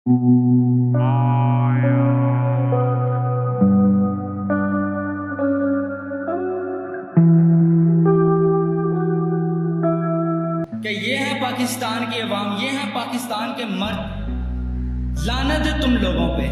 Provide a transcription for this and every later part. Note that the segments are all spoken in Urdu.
کہ یہ ہے پاکستان کی عوام، یہ ہے پاکستان کے مرد، لعنت ہے تم لوگوں پہ۔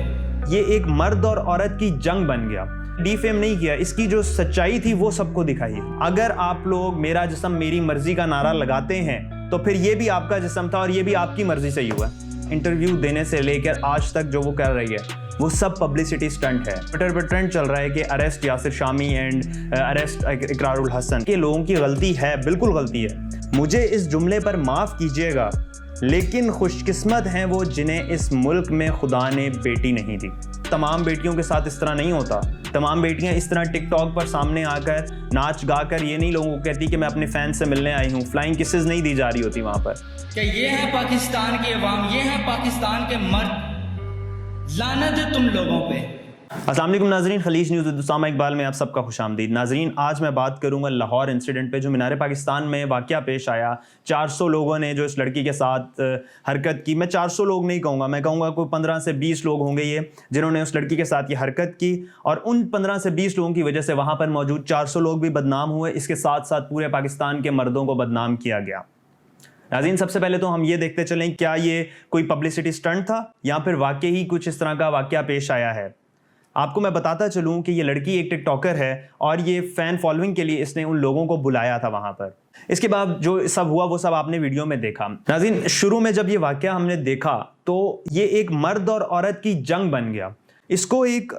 یہ ایک مرد اور عورت کی جنگ بن گیا۔ ڈی فیم نہیں کیا، اس کی جو سچائی تھی وہ سب کو دکھائی۔ اگر آپ لوگ میرا جسم میری مرضی کا نعرہ لگاتے ہیں تو پھر یہ بھی آپ کا جسم تھا اور یہ بھی آپ کی مرضی سے ہی ہوا۔ انٹرویو دینے سے لے کر آج تک جو وہ کر رہی ہے وہ سب پبلسٹی سٹنٹ ہے۔ ٹویٹر پر ٹرینڈ چل رہا ہے کہ اریسٹ یاسر شامی اینڈ اریسٹ اقرار الحسن، کہ لوگوں کی غلطی ہے، بالکل غلطی ہے۔ مجھے اس جملے پر معاف کیجیے گا، لیکن خوش قسمت ہیں وہ جنہیں اس ملک میں خدا نے بیٹی نہیں دی۔ تمام بیٹیوں کے ساتھ اس طرح نہیں ہوتا۔ تمام بیٹیاں اس طرح ٹک ٹاک پر سامنے آ کر ناچ گا کر یہ نہیں لوگوں کو کہتی کہ میں اپنے فین سے ملنے آئی ہوں، فلائنگ کسز نہیں دی جا رہی ہوتی وہاں پر۔ کہ یہ ہے پاکستان کی عوام، یہ ہے پاکستان کے مرد، لعنت ہے تم لوگوں پہ۔ السلام علیکم ناظرین، خلیج نیوز ود اسامہ اقبال میں آپ سب کا خوش آمدید۔ ناظرین، آج میں بات کروں گا لاہور انسیڈنٹ پہ جو مینار پاکستان میں واقعہ پیش آیا۔ 400 لوگوں نے جو اس لڑکی کے ساتھ حرکت کی، میں 400 لوگ نہیں کہوں گا، میں کہوں گا کوئی 15 سے 20 لوگ ہوں گے یہ جنہوں نے اس لڑکی کے ساتھ یہ حرکت کی، اور ان 15 سے 20 لوگوں کی وجہ سے وہاں پر موجود 400 لوگ بھی بدنام ہوئے۔ اس کے ساتھ ساتھ پورے پاکستان کے مردوں کو بدنام کیا گیا۔ ناظرین، سب سے پہلے تو ہم یہ دیکھتے چلیں کیا یہ کوئی پبلسٹی سٹنٹ تھا یا پھر واقعی کچھ اس طرح کا واقعہ پیش آیا ہے۔ آپ کو میں بتاتا چلوں کہ یہ لڑکی ایک ٹک ٹاکر ہے اور یہ فین فالوئنگ کے لیے اس نے ان لوگوں کو بلایا تھا وہاں پر۔ اس کے بعد جو سب ہوا وہ سب آپ نے ویڈیو میں دیکھا۔ ناظرین، شروع میں جب یہ واقعہ ہم نے دیکھا تو یہ ایک مرد اور عورت کی جنگ بن گیا۔ اس کو ایک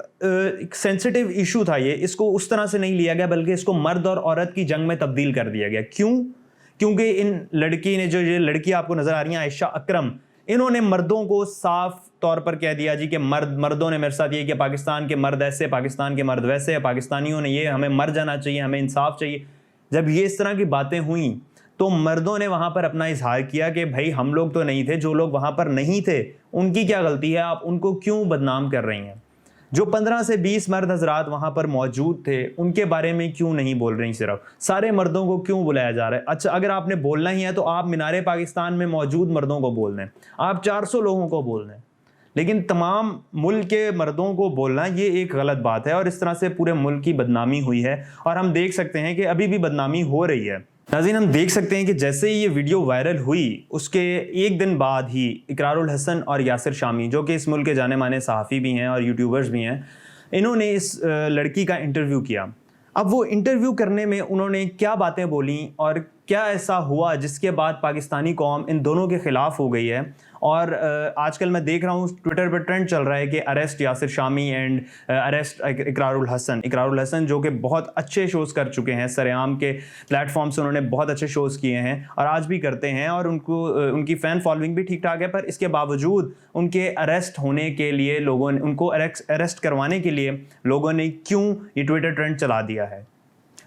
سینسٹیو ایشو تھا، یہ اس کو اس طرح سے نہیں لیا گیا بلکہ اس کو مرد اور عورت کی جنگ میں تبدیل کر دیا گیا۔ کیوں؟ کیونکہ ان لڑکی نے جو یہ لڑکی آپ کو نظر آ رہی ہیں عائشہ اکرم، انہوں نے مردوں کو صاف طور پر کہہ دیا جی کہ مردوں نے میرے ساتھ یہ کہ پاکستان کے مرد ایسے، پاکستان کے مرد ویسے، پاکستانیوں نے یہ، ہمیں مر جانا چاہیے، ہمیں انصاف چاہیے۔ جب یہ اس طرح کی باتیں ہوئیں تو مردوں نے وہاں پر اپنا اظہار کیا کہ بھائی ہم لوگ تو نہیں تھے، جو لوگ وہاں پر نہیں تھے ان کی کیا غلطی ہے، آپ ان کو کیوں بدنام کر رہی ہیں؟ جو 15 سے 20 مرد حضرات وہاں پر موجود تھے ان کے بارے میں کیوں نہیں بول رہی؟ صرف سارے مردوں کو کیوں بلایا جا رہا ہے؟ اچھا، اگر آپ نے بولنا ہی ہے تو آپ مینار پاکستان میں موجود مردوں کو بول دیں، آپ 400 لوگوں کو بول دیں، لیکن تمام ملک کے مردوں کو بولنا یہ ایک غلط بات ہے، اور اس طرح سے پورے ملک کی بدنامی ہوئی ہے، اور ہم دیکھ سکتے ہیں کہ ابھی بھی بدنامی ہو رہی ہے۔ ناظرین، ہم دیکھ سکتے ہیں کہ جیسے ہی یہ ویڈیو وائرل ہوئی اس کے ایک دن بعد ہی اقرار الحسن اور یاسر شامی، جو کہ اس ملک کے جانے مانے صحافی بھی ہیں اور یوٹیوبرز بھی ہیں، انہوں نے اس لڑکی کا انٹرویو کیا۔ اب وہ انٹرویو کرنے میں انہوں نے کیا باتیں بولیں اور کیا ایسا ہوا جس کے بعد پاکستانی قوم ان دونوں کے خلاف ہو گئی ہے، اور آج کل میں دیکھ رہا ہوں ٹویٹر پر ٹرینڈ چل رہا ہے کہ اریسٹ یاسر شامی اینڈ اریسٹ اقرار الحسن جو کہ بہت اچھے شوز کر چکے ہیں، سرعام کے پلیٹ فارم سے انہوں نے بہت اچھے شوز کیے ہیں اور آج بھی کرتے ہیں، اور ان کی فین فالوئنگ بھی ٹھیک ٹھاک ہے، پر اس کے باوجود ان کے اریسٹ ہونے کے لیے لوگوں نے ان کو اریسٹ کروانے کے لیے لوگوں نے کیوں یہ ٹویٹر ٹرینڈ چلا دیا ہے۔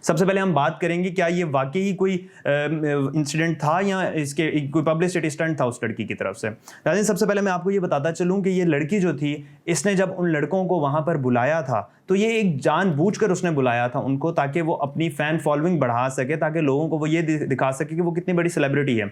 سب سے پہلے ہم بات کریں گے کیا یہ واقعی کوئی انسیڈنٹ تھا یا اس کے کوئی پبلسٹی سٹنٹ تھا اس لڑکی کی طرف سے۔ لیکن سب سے پہلے میں آپ کو یہ بتاتا چلوں کہ یہ لڑکی جو تھی، اس نے جب ان لڑکوں کو وہاں پر بلایا تھا تو یہ ایک جان بوجھ کر اس نے بلایا تھا ان کو، تاکہ وہ اپنی فین فالوئنگ بڑھا سکے، تاکہ لوگوں کو وہ یہ دکھا سکے کہ وہ کتنی بڑی سیلیبریٹی ہے۔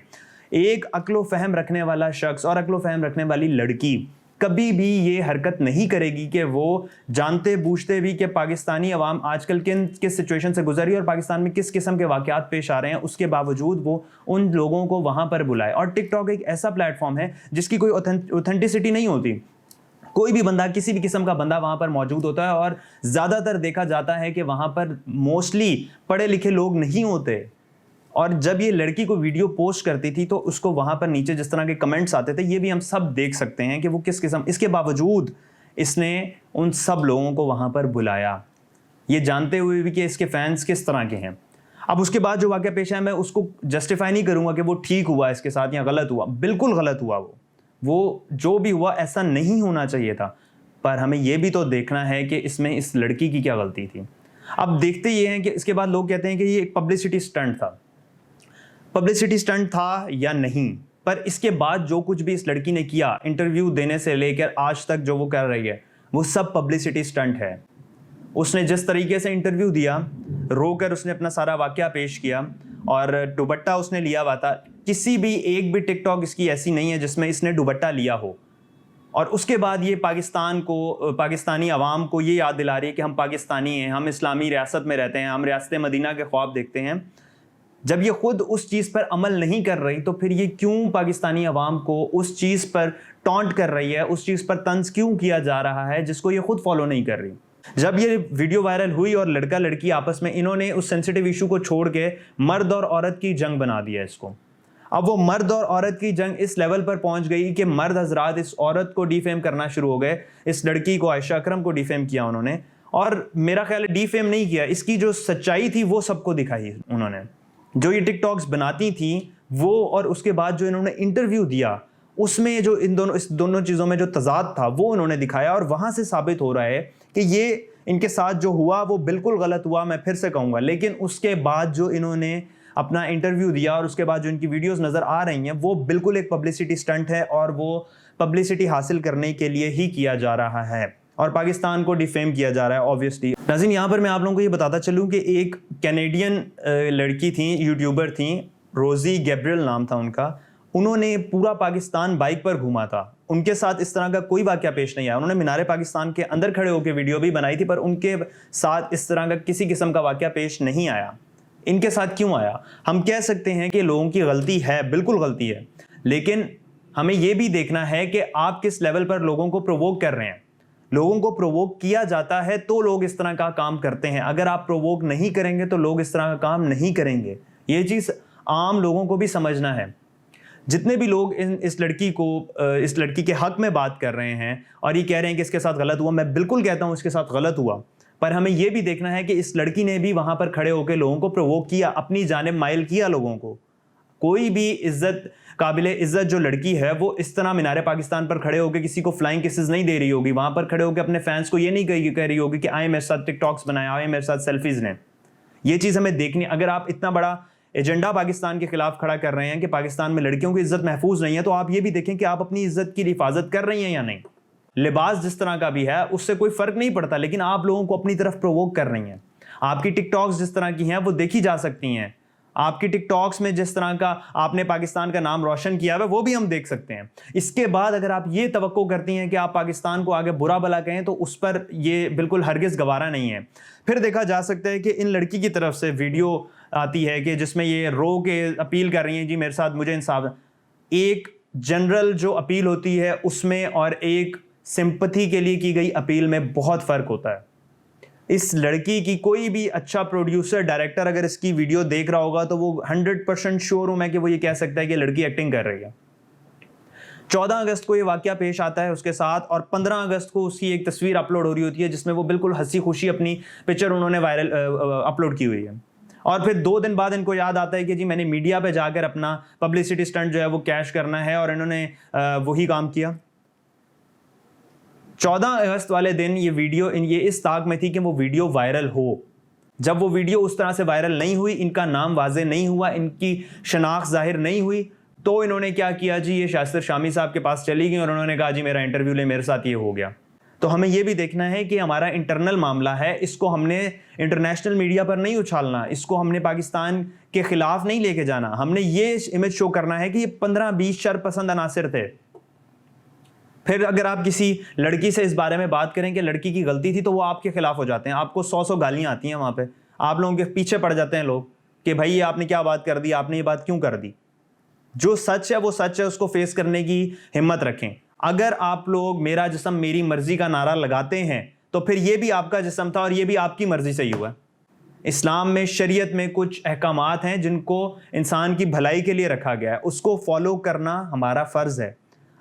ایک عقل و فہم رکھنے والا شخص اور عقل و فہم رکھنے والی لڑکی کبھی بھی یہ حرکت نہیں کرے گی کہ وہ جانتے بوجھتے بھی کہ پاکستانی عوام آج کل کس سچویشن سے گزر رہی ہے اور پاکستان میں کس قسم کے واقعات پیش آ رہے ہیں، اس کے باوجود وہ ان لوگوں کو وہاں پر بلائے۔ اور ٹک ٹاک ایک ایسا پلیٹ فارم ہے جس کی کوئی اوتھینٹسٹی نہیں ہوتی، کوئی بھی بندہ کسی بھی قسم کا بندہ وہاں پر موجود ہوتا ہے، اور زیادہ تر دیکھا جاتا ہے کہ وہاں پر موسٹلی پڑھے لکھے لوگ نہیں ہوتے۔ اور جب یہ لڑکی کو ویڈیو پوسٹ کرتی تھی تو اس کو وہاں پر نیچے جس طرح کے کمنٹس آتے تھے، یہ بھی ہم سب دیکھ سکتے ہیں کہ وہ کس قسم، اس کے باوجود اس نے ان سب لوگوں کو وہاں پر بلایا، یہ جانتے ہوئے بھی کہ اس کے فینس کس طرح کے ہیں۔ اب اس کے بعد جو واقعہ پیش آیا، میں اس کو جسٹیفائی نہیں کروں گا کہ وہ ٹھیک ہوا اس کے ساتھ یا غلط ہوا، بالکل غلط ہوا، وہ جو بھی ہوا ایسا نہیں ہونا چاہیے تھا، پر ہمیں یہ بھی تو دیکھنا ہے کہ اس میں اس لڑکی کی کیا غلطی تھی۔ اب دیکھتے یہ ہیں کہ اس کے بعد لوگ کہتے ہیں کہ یہ ایک پبلسٹی سٹنٹ تھا۔ پبلسٹی سٹنٹ تھا یا نہیں، پر اس کے بعد جو کچھ بھی اس لڑکی نے کیا، انٹرویو دینے سے لے کر آج تک جو وہ کر رہی ہے، وہ سب پبلسٹی سٹنٹ ہے۔ اس نے جس طریقے سے انٹرویو دیا، رو کر اس نے اپنا سارا واقعہ پیش کیا، اور دوپٹہ اس نے لیا ہوا تھا۔ کسی بھی ایک بھی ٹک ٹاک اس کی ایسی نہیں ہے جس میں اس نے دوپٹہ لیا ہو۔ اور اس کے بعد یہ پاکستانی عوام کو یہ یاد دلا رہی ہے کہ ہم پاکستانی ہیں, ہم اسلامی ریاست میں رہتے ہیں, ہم ریاست مدینہ کے خواب دیکھتے ہیں. جب یہ خود اس چیز پر عمل نہیں کر رہی تو پھر یہ کیوں پاکستانی عوام کو اس چیز پر ٹونٹ کر رہی ہے, اس چیز پر طنز کیوں کیا جا رہا ہے جس کو یہ خود فالو نہیں کر رہی. جب یہ ویڈیو وائرل ہوئی اور لڑکا لڑکی آپس میں, انہوں نے اس سینسیٹیو ایشو کو چھوڑ کے مرد اور عورت کی جنگ بنا دیا اس کو. اب وہ مرد اور عورت کی جنگ اس لیول پر پہنچ گئی کہ مرد حضرات اس عورت کو ڈیفیم کرنا شروع ہو گئے, اس لڑکی کو, عائشہ اکرم کو ڈیفیم کیا انہوں نے. اور میرا خیال ہے ڈیفیم نہیں کیا, اس کی جو سچائی تھی وہ سب کو دکھائی انہوں نے. جو یہ ٹک ٹاکس بناتی تھیں وہ, اور اس کے بعد جو انہوں نے انٹرویو دیا اس میں جو اس دونوں چیزوں میں جو تضاد تھا وہ انہوں نے دکھایا, اور وہاں سے ثابت ہو رہا ہے کہ یہ ان کے ساتھ جو ہوا وہ بالکل غلط ہوا. میں پھر سے کہوں گا, لیکن اس کے بعد جو انہوں نے اپنا انٹرویو دیا اور اس کے بعد جو ان کی ویڈیوز نظر آ رہی ہیں وہ بالکل ایک پبلسٹی سٹنٹ ہے, اور وہ پبلسٹی حاصل کرنے کے لیے ہی کیا جا رہا ہے, اور پاکستان کو ڈیفیم کیا جا رہا ہے آبویسلی. ناظرین, یہاں پر میں آپ لوگوں کو یہ بتاتا چلوں کہ ایک کینیڈین لڑکی تھیں, یوٹیوبر تھیں, روزی گیبریل نام تھا ان کا. انہوں نے پورا پاکستان بائک پر گھوما تھا, ان کے ساتھ اس طرح کا کوئی واقعہ پیش نہیں آیا. انہوں نے مینار پاکستان کے اندر کھڑے ہو کے ویڈیو بھی بنائی تھی, پر ان کے ساتھ اس طرح کا کسی قسم کا واقعہ پیش نہیں آیا. ان کے ساتھ کیوں آیا؟ ہم کہہ سکتے ہیں کہ لوگوں کی غلطی ہے, بالکل غلطی ہے, لیکن ہمیں یہ بھی دیکھنا ہے کہ آپ کس لیول پر لوگوں کو پرووک کر رہے ہیں. لوگوں کو پرووک کیا جاتا ہے تو لوگ اس طرح کا کام کرتے ہیں. اگر آپ پرووک نہیں کریں گے تو لوگ اس طرح کا کام نہیں کریں گے. یہ چیز عام لوگوں کو بھی سمجھنا ہے. جتنے بھی لوگ اس لڑکی کے حق میں بات کر رہے ہیں اور یہ کہہ رہے ہیں کہ اس کے ساتھ غلط ہوا, میں بالکل کہتا ہوں اس کے ساتھ غلط ہوا, پر ہمیں یہ بھی دیکھنا ہے کہ اس لڑکی نے بھی وہاں پر کھڑے ہو کے لوگوں کو پرووک کیا, اپنی جانب مائل کیا لوگوں کو. کوئی بھی قابل عزت جو لڑکی ہے وہ اس طرح مینار پاکستان پر کھڑے ہو کے کسی کو فلائنگ کسز نہیں دے رہی ہوگی. وہاں پر کھڑے ہو کے اپنے فینس کو یہ نہیں کہہ رہی ہوگی کہ آئے میرے ساتھ ٹک ٹاکس بنائے, آئے میرے ساتھ سیلفیز لیں. یہ چیز ہمیں دیکھنی. اگر آپ اتنا بڑا ایجنڈا پاکستان کے خلاف کھڑا کر رہے ہیں کہ پاکستان میں لڑکیوں کی عزت محفوظ نہیں ہے, تو آپ یہ بھی دیکھیں کہ آپ اپنی عزت کی حفاظت کر رہی ہیں یا نہیں. لباس جس طرح کا بھی ہے اس سے کوئی فرق نہیں پڑتا, لیکن آپ لوگوں کو اپنی طرف پرووک کر رہی ہیں. آپ کی ٹک ٹاکس جس طرح کی ہیں وہ دیکھی جا سکتی ہیں. آپ کی ٹک ٹاکس میں جس طرح کا آپ نے پاکستان کا نام روشن کیا ہے وہ بھی ہم دیکھ سکتے ہیں. اس کے بعد اگر آپ یہ توقع کرتی ہیں کہ آپ پاکستان کو آگے برا بھلا کہیں تو اس پر یہ بالکل ہرگز گوارا نہیں ہے. پھر دیکھا جا سکتا ہے کہ ان لڑکی کی طرف سے ویڈیو آتی ہے کہ جس میں یہ رو کے اپیل کر رہی ہیں, جی میرے ساتھ مجھے انصاف. ایک جنرل جو اپیل ہوتی ہے اس میں اور ایک سمپتھی کے لیے کی گئی اپیل میں بہت فرق ہوتا ہے. اس لڑکی کی کوئی بھی اچھا پروڈیوسر ڈائریکٹر اگر اس کی ویڈیو دیکھ رہا ہوگا تو وہ 100% شیور ہوں میں کہ وہ یہ کہہ سکتا ہے کہ لڑکی ایکٹنگ کر رہی ہے. 14 اگست کو یہ واقعہ پیش آتا ہے اس کے ساتھ, اور 15 اگست کو اس کی ایک تصویر اپلوڈ ہو رہی ہوتی ہے جس میں وہ بالکل ہنسی خوشی اپنی پکچر انہوں نے وائرل اپلوڈ کی ہوئی ہے. اور پھر 2 دن بعد ان کو یاد آتا ہے کہ جی میں نے میڈیا پہ جا کر اپنا پبلسٹی سٹنٹ جو ہے وہ کیش کرنا ہے, اور انہوں نے وہی کام کیا. 14 اگست والے دن یہ ویڈیو یہ اس طاق میں تھی کہ وہ ویڈیو وائرل ہو. جب وہ ویڈیو اس طرح سے وائرل نہیں ہوئی, ان کا نام واضح نہیں ہوا, ان کی شناخت ظاہر نہیں ہوئی, تو انہوں نے کیا کیا, جی یہ شائستر شامی صاحب کے پاس چلی گئی اور انہوں نے کہا جی میرا انٹرویو لے, میرے ساتھ یہ ہو گیا. تو ہمیں یہ بھی دیکھنا ہے کہ ہمارا انٹرنل معاملہ ہے, اس کو ہم نے انٹرنیشنل میڈیا پر نہیں اچھالنا, اس کو ہم نے پاکستان کے خلاف نہیں لے کے جانا. ہم نے یہ امیج شو کرنا ہے کہ یہ 15-20 شر پسند عناصر تھے. پھر اگر آپ کسی لڑکی سے اس بارے میں بات کریں کہ لڑکی کی غلطی تھی تو وہ آپ کے خلاف ہو جاتے ہیں, آپ کو 100 گالیاں آتی ہیں وہاں پہ, آپ لوگوں کے پیچھے پڑ جاتے ہیں لوگ کہ بھائی یہ آپ نے کیا بات کر دی, آپ نے یہ بات کیوں کر دی. جو سچ ہے وہ سچ ہے, اس کو فیس کرنے کی ہمت رکھیں. اگر آپ لوگ میرا جسم میری مرضی کا نعرہ لگاتے ہیں تو پھر یہ بھی آپ کا جسم تھا اور یہ بھی آپ کی مرضی سے ہی ہوا. اسلام میں شریعت میں کچھ احکامات ہیں جن کو انسان کی بھلائی کے لیے رکھا گیا ہے, اس کو فالو کرنا ہمارا فرض ہے.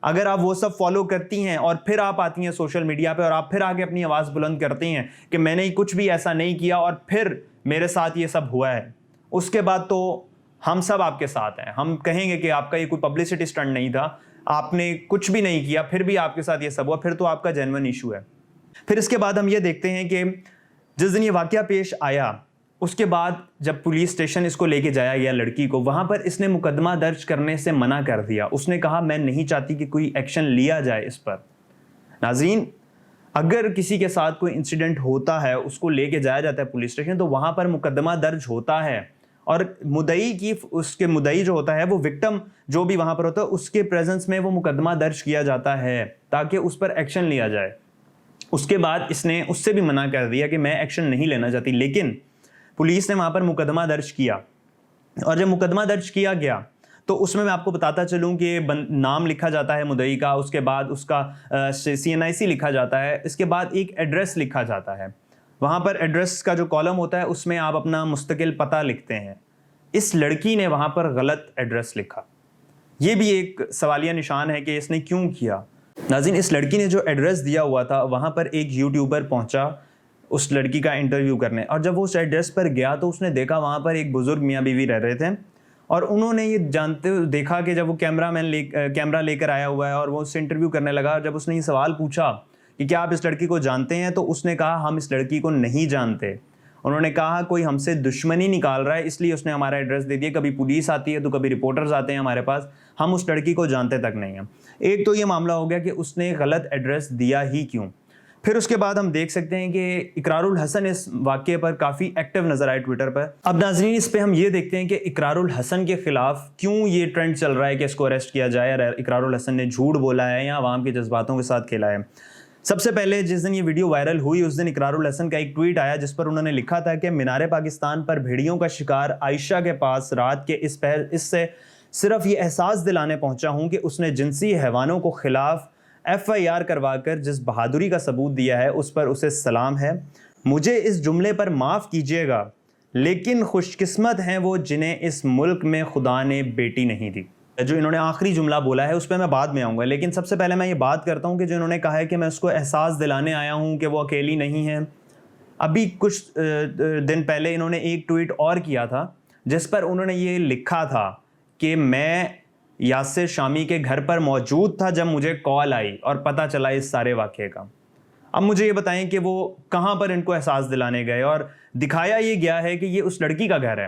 اگر آپ وہ سب فالو کرتی ہیں اور پھر آپ آتی ہیں سوشل میڈیا پہ اور آپ پھر آگے اپنی آواز بلند کرتی ہیں کہ میں نے کچھ بھی ایسا نہیں کیا اور پھر میرے ساتھ یہ سب ہوا ہے, اس کے بعد تو ہم سب آپ کے ساتھ ہیں. ہم کہیں گے کہ آپ کا یہ کوئی پبلسٹی اسٹنٹ نہیں تھا, آپ نے کچھ بھی نہیں کیا, پھر بھی آپ کے ساتھ یہ سب ہوا, پھر تو آپ کا جینوئن ایشو ہے. پھر اس کے بعد ہم یہ دیکھتے ہیں کہ جس دن یہ واقعہ پیش آیا اس کے بعد جب پولیس اسٹیشن اس کو لے کے جایا گیا لڑکی کو, وہاں پر اس نے مقدمہ درج کرنے سے منع کر دیا. اس نے کہا میں نہیں چاہتی کہ کوئی ایکشن لیا جائے اس پر. ناظرین, اگر کسی کے ساتھ کوئی انسیڈنٹ ہوتا ہے, اس کو لے کے جایا جاتا ہے پولیس اسٹیشن, تو وہاں پر مقدمہ درج ہوتا ہے اور مدعی کی اس کے مدعی جو ہوتا ہے وہ وکٹم جو بھی وہاں پر ہوتا ہے اس کے پریزنس میں وہ مقدمہ درج کیا جاتا ہے تاکہ اس پر ایکشن لیا جائے. اس کے بعد اس نے اس سے بھی منع کر دیا کہ میں ایکشن نہیں لینا چاہتی, لیکن پولیس نے وہاں پر مقدمہ درج کیا. اور جب مقدمہ درج کیا گیا تو اس میں آپ کو بتاتا چلوں کہ نام لکھا جاتا ہے مدعی کا, اس کے بعد اس کا CNIC لکھا جاتا ہے, اس کے بعد ایک ایڈریس لکھا جاتا ہے. وہاں پر ایڈریس کا جو کالم ہوتا ہے اس میں آپ اپنا مستقل پتہ لکھتے ہیں. اس لڑکی نے وہاں پر غلط ایڈریس لکھا. یہ بھی ایک سوالیہ نشان ہے کہ اس نے کیوں کیا. ناظرین, اس لڑکی نے جو ایڈریس دیا ہوا تھا وہاں پر ایک یوٹیوبر پہنچا اس لڑکی کا انٹرویو کرنے, اور جب وہ اس ایڈریس پر گیا تو اس نے دیکھا وہاں پر ایک بزرگ میاں بیوی رہ رہے تھے, اور انہوں نے یہ جانتے دیکھا کہ جب وہ کیمرہ لے کر آیا ہوا ہے اور وہ اس سے انٹرویو کرنے لگا, جب اس نے یہ سوال پوچھا کہ کیا آپ اس لڑکی کو جانتے ہیں, تو اس نے کہا ہم اس لڑکی کو نہیں جانتے. انہوں نے کہا کوئی ہم سے دشمنی نکال رہا ہے اس لیے اس نے ہمارا ایڈریس دے دیا. کبھی پولیس آتی ہے تو کبھی رپورٹرز آتے ہیں ہمارے پاس, ہم اس لڑکی کو جانتے تک نہیں ہیں. ایک تو یہ معاملہ ہو گیا کہ اس نے غلط ایڈریس دیا ہی کیوں. پھر اس کے بعد ہم دیکھ سکتے ہیں کہ اقرار الحسن اس واقعے پر کافی ایکٹیو نظر آئے ٹویٹر پر. اب ناظرین, اس پہ ہم یہ دیکھتے ہیں کہ اقرار الحسن کے خلاف کیوں یہ ٹرینڈ چل رہا ہے کہ اس کو اریسٹ کیا جائے. اقرار الحسن نے جھوٹ بولا ہے یا عوام کے جذباتوں کے ساتھ کھیلا ہے. سب سے پہلے جس دن یہ ویڈیو وائرل ہوئی اس دن اقرار الحسن کا ایک ٹویٹ آیا جس پر انہوں نے لکھا تھا کہ مینار پاکستان پر بھیڑیوں کا شکار عائشہ کے پاس رات کے اس سے صرف یہ احساس دلانے پہنچا ہوں کہ اس نے جنسی حیوانوں کو خلاف FIR کروا کر جس بہادری کا ثبوت دیا ہے اس پر اسے سلام ہے. مجھے اس جملے پر معاف کیجیے گا لیکن خوش قسمت ہیں وہ جنہیں اس ملک میں خدا نے بیٹی نہیں دی. جو انہوں نے آخری جملہ بولا ہے اس پہ میں بعد میں آؤں گا, لیکن سب سے پہلے میں یہ بات کرتا ہوں کہ جو انہوں نے کہا ہے کہ میں اس کو احساس دلانے آیا ہوں کہ وہ اکیلی نہیں ہے. ابھی کچھ دن پہلے انہوں نے ایک ٹویٹ اور کیا تھا جس پر انہوں نے یہ لکھا تھا کہ میں یاسر شامی کے گھر پر موجود تھا جب مجھے کال آئی اور پتہ چلا اس سارے واقعے کا. اب مجھے یہ بتائیں کہ وہ کہاں پر ان کو احساس دلانے گئے, اور دکھایا یہ گیا ہے کہ یہ اس لڑکی کا گھر ہے,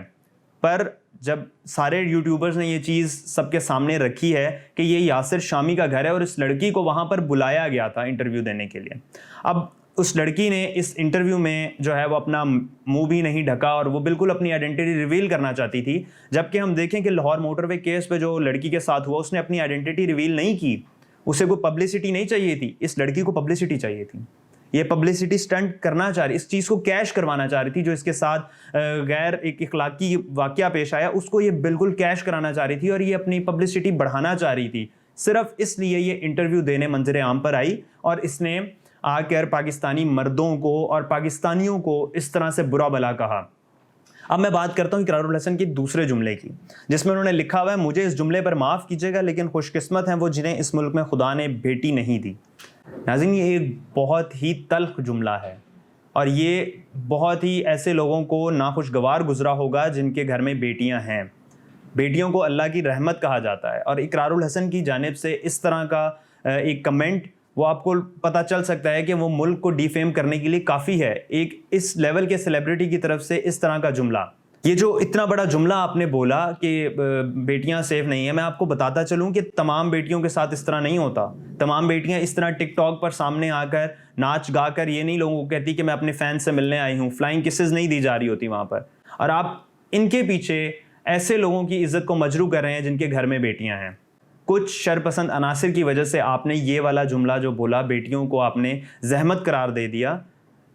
پر جب سارے یوٹیوبرز نے یہ چیز سب کے سامنے رکھی ہے کہ یہ یاسر شامی کا گھر ہے اور اس لڑکی کو وہاں پر بلایا گیا تھا انٹرویو دینے کے لیے. اب اس لڑکی نے اس انٹرویو میں جو ہے وہ اپنا منہ بھی نہیں ڈھکا اور وہ بالکل اپنی آئیڈینٹی ریویل کرنا چاہتی تھی, جبکہ ہم دیکھیں کہ لاہور موٹر وے کیس پہ جو لڑکی کے ساتھ ہوا اس نے اپنی آئیڈینٹی ریویل نہیں کی. اسے کوئی پبلسٹی نہیں چاہیے تھی, اس لڑکی کو پبلسٹی چاہیے تھی. یہ پبلسٹی سٹنٹ کرنا چاہ رہی, اس چیز کو کیش کروانا چاہ رہی تھی. جو اس کے ساتھ غیر ایک اخلاقی واقعہ پیش آیا اس کو یہ بالکل کیش کرانا چاہ رہی تھی اور یہ اپنی پبلسٹی بڑھانا چاہ رہی تھی. صرف اس لیے یہ انٹرویو دینے منظر عام پر آئی اور اس نے آ کر پاکستانی مردوں کو اور پاکستانیوں کو اس طرح سے برا بلا کہا. اب میں بات کرتا ہوں اقرار الحسن کی دوسرے جملے کی جس میں انہوں نے لکھا ہوا ہے مجھے اس جملے پر معاف کیجیے گا لیکن خوش قسمت ہیں وہ جنہیں اس ملک میں خدا نے بیٹی نہیں دی. ناظرین, یہ ایک بہت ہی تلخ جملہ ہے اور یہ بہت ہی ایسے لوگوں کو ناخوشگوار گزرا ہوگا جن کے گھر میں بیٹیاں ہیں. بیٹیوں کو اللہ کی رحمت کہا جاتا ہے اور اقرار الحسن کی جانب سے اس طرح کا ایک کمنٹ وہ آپ کو پتہ چل سکتا ہے کہ وہ ملک کو ڈیفیم کرنے کے لیے کافی ہے. ایک اس لیول کے سیلیبریٹی کی طرف سے اس طرح کا جملہ, یہ جو اتنا بڑا جملہ آپ نے بولا کہ بیٹیاں سیف نہیں ہیں, میں آپ کو بتاتا چلوں کہ تمام بیٹیوں کے ساتھ اس طرح نہیں ہوتا. تمام بیٹیاں اس طرح ٹک ٹاک پر سامنے آ کر ناچ گا کر یہ نہیں لوگوں کو کہتی کہ میں اپنے فین سے ملنے آئی ہوں, فلائنگ کسز نہیں دی جا رہی ہوتی وہاں پر. اور آپ ان کے پیچھے ایسے لوگوں کی عزت کو مجروح کر رہے ہیں جن کے گھر میں بیٹیاں ہیں. کچھ شرپسند عناصر کی وجہ سے آپ نے یہ والا جملہ جو بولا بیٹیوں کو آپ نے زحمت قرار دے دیا,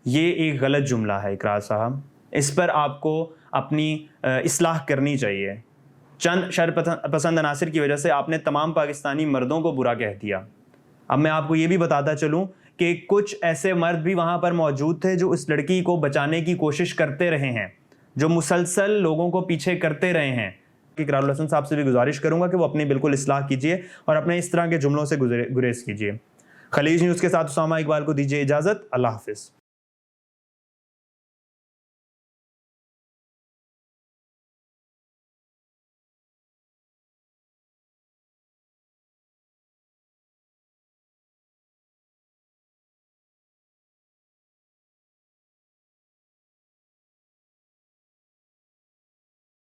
یہ ایک غلط جملہ ہے اقرار صاحب. اس پر آپ کو اپنی اصلاح کرنی چاہیے. چند شرپسند عناصر کی وجہ سے آپ نے تمام پاکستانی مردوں کو برا کہہ دیا. اب میں آپ کو یہ بھی بتاتا چلوں کہ کچھ ایسے مرد بھی وہاں پر موجود تھے جو اس لڑکی کو بچانے کی کوشش کرتے رہے ہیں, جو مسلسل لوگوں کو پیچھے کرتے رہے ہیں. اقرار الحسن صاحب سے بھی گزارش کروں گا کہ وہ اپنی بالکل اصلاح کیجیے اور اپنے اس طرح کے جملوں سے گریز کیجیے. خلیج نیوز کے ساتھ اسامہ اقبال کو دیجیے اجازت. اللہ حافظ.